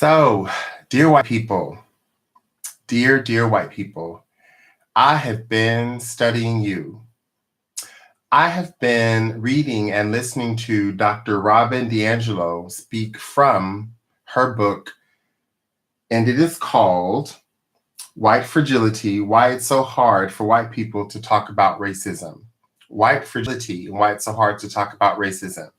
So, dear white people, dear white people, I have been studying you. I have been reading and listening to Dr. Robin DiAngelo speak from her book, and it is called White Fragility, Why It's So Hard for White People to Talk About Racism. White Fragility and Why It's So Hard to Talk About Racism.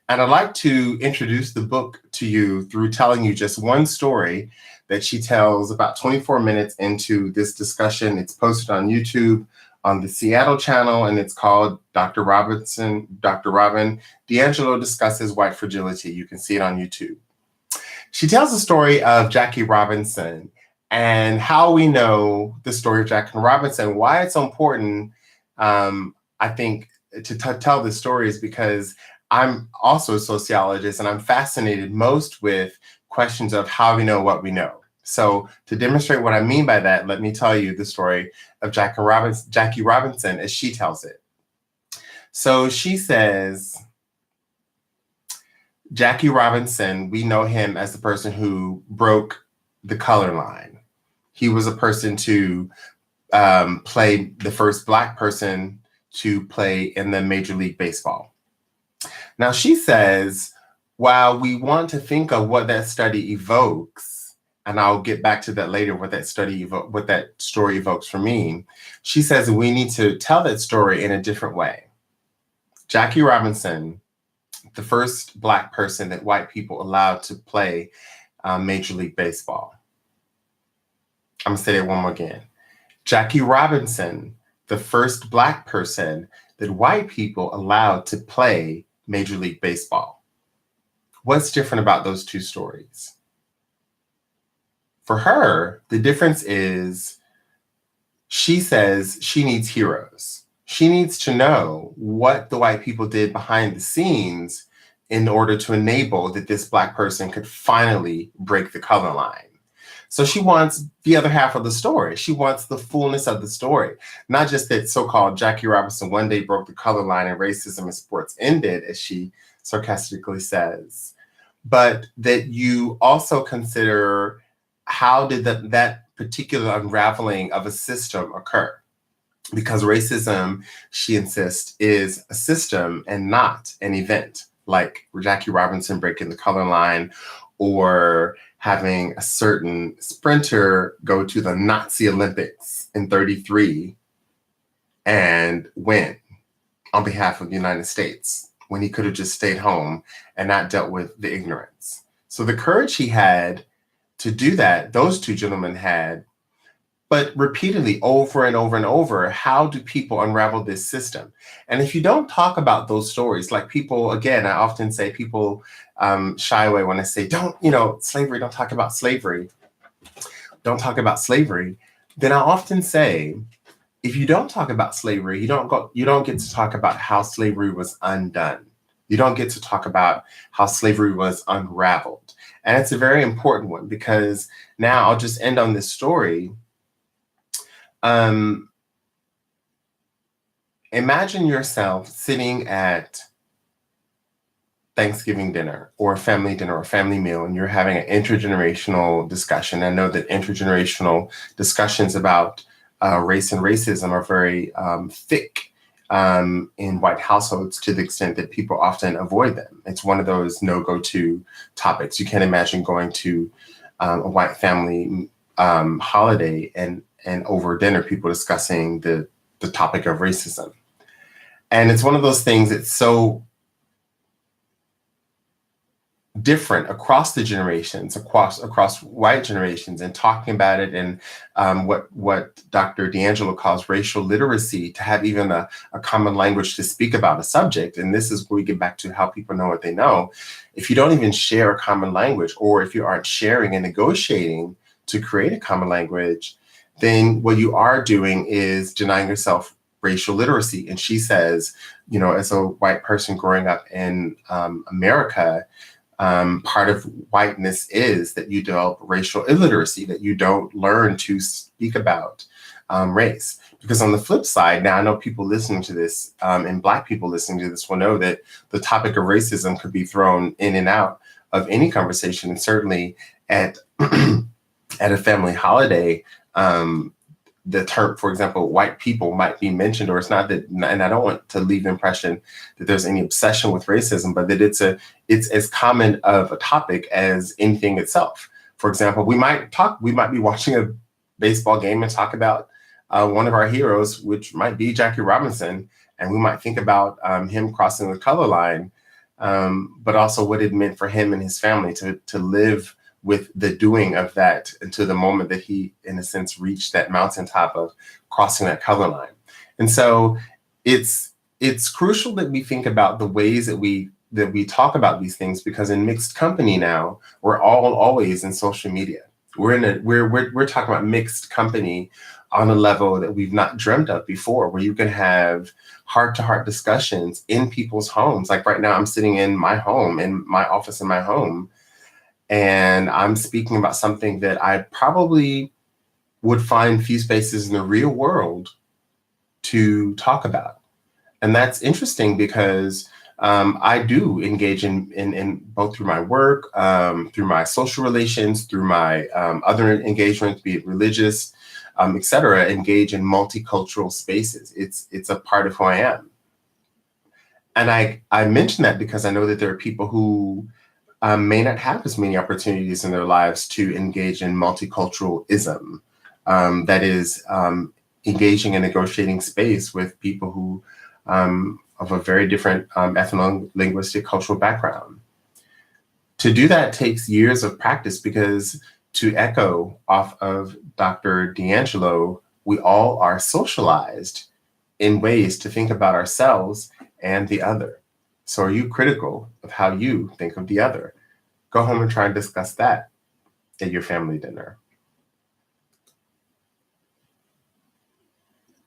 And I'd like to introduce the book to you through telling you just one story that she tells about 24 minutes into this discussion. It's posted on YouTube on the Seattle channel, and it's called Dr. Robin DiAngelo Discusses White Fragility. You can see it on YouTube. She tells the story of Jackie Robinson and how we know the story of Jackie Robinson. Why it's so important, I think, to tell this story is because I'm also a sociologist, and I'm fascinated most with questions of how we know what we know. So to demonstrate what I mean by that, let me tell you the story of Jackie Robinson as she tells it. So she says, Jackie Robinson, we know him as the person who broke the color line. He was a person to play the first Black person to play in the Major League Baseball. Now, she says, while we want to think of what that study evokes, and I'll get back to that later, what that story evokes for me, she says we need to tell that story in a different way. Jackie Robinson, the first Black person that white people allowed to play Major League Baseball. I'm gonna say that one more again. Jackie Robinson, the first Black person that white people allowed to play Major League Baseball. What's different about those two stories? For her, the difference is she says she needs heroes. She needs to know what the white people did behind the scenes in order to enable that this Black person could finally break the color line. So she wants the other half of the story. She wants the fullness of the story. Not just that so-called Jackie Robinson one day broke the color line and racism in sports ended, as she sarcastically says, but that you also consider how did that particular unraveling of a system occur? Because racism, she insists, is a system and not an event, like Jackie Robinson breaking the color line or having a certain sprinter go to the Nazi Olympics in 1933 and win on behalf of the United States when he could have just stayed home and not dealt with the ignorance. So the courage he had to do that, those two gentlemen had, but repeatedly over and over and over, how do people unravel this system? And if you don't talk about those stories, like people, again, I often say people shy away when I say, slavery, don't talk about slavery. Don't talk about slavery. Then I often say, if you don't talk about slavery, you don't get to talk about how slavery was undone. You don't get to talk about how slavery was unraveled. And it's a very important one because now I'll just end on this story. Imagine yourself sitting at Thanksgiving dinner or a family dinner or a family meal, and you're having an intergenerational discussion. I know that intergenerational discussions about race and racism are very thick in white households to the extent that people often avoid them. It's one of those no-go-to topics. You can't imagine going to a white family holiday and over dinner, people discussing the topic of racism. And it's one of those things that's so different across the generations, across white generations, and talking about it and what Dr. DiAngelo calls racial literacy, to have even a common language to speak about a subject. And this is where we get back to how people know what they know. If you don't even share a common language, or if you aren't sharing and negotiating to create a common language, then what you are doing is denying yourself racial literacy. And she says, as a white person growing up in America, part of whiteness is that you develop racial illiteracy, that you don't learn to speak about race. Because on the flip side, now I know people listening to this and Black people listening to this will know that the topic of racism could be thrown in and out of any conversation, and certainly at at a family holiday, the term, for example, white people might be mentioned, or it's not that, and I don't want to leave the impression that there's any obsession with racism, but that it's as common of a topic as anything itself. For example, we might be watching a baseball game and talk about one of our heroes, which might be Jackie Robinson, and we might think about him crossing the color line, but also what it meant for him and his family to live with the doing of that until the moment that he, in a sense, reached that mountaintop of crossing that color line. And so it's crucial that we think about the ways that we talk about these things, because in mixed company now, we're always in social media. We're talking about mixed company on a level that we've not dreamt of before, where you can have heart-to-heart discussions in people's homes. Like right now, I'm sitting in my home, in my office in my home, and I'm speaking about something that I probably would find few spaces in the real world to talk about. And that's interesting because I do engage in both through my work, through my social relations, through my other engagements, be it religious, et cetera, engage in multicultural spaces. It's a part of who I am. And I mention that because I know that there are people who may not have as many opportunities in their lives to engage in multiculturalism. That is, engaging in negotiating space with people who of a very different ethno-linguistic cultural background. To do that takes years of practice, because to echo off of Dr. DiAngelo, we all are socialized in ways to think about ourselves and the other. So are you critical of how you think of the other? Go home and try and discuss that at your family dinner.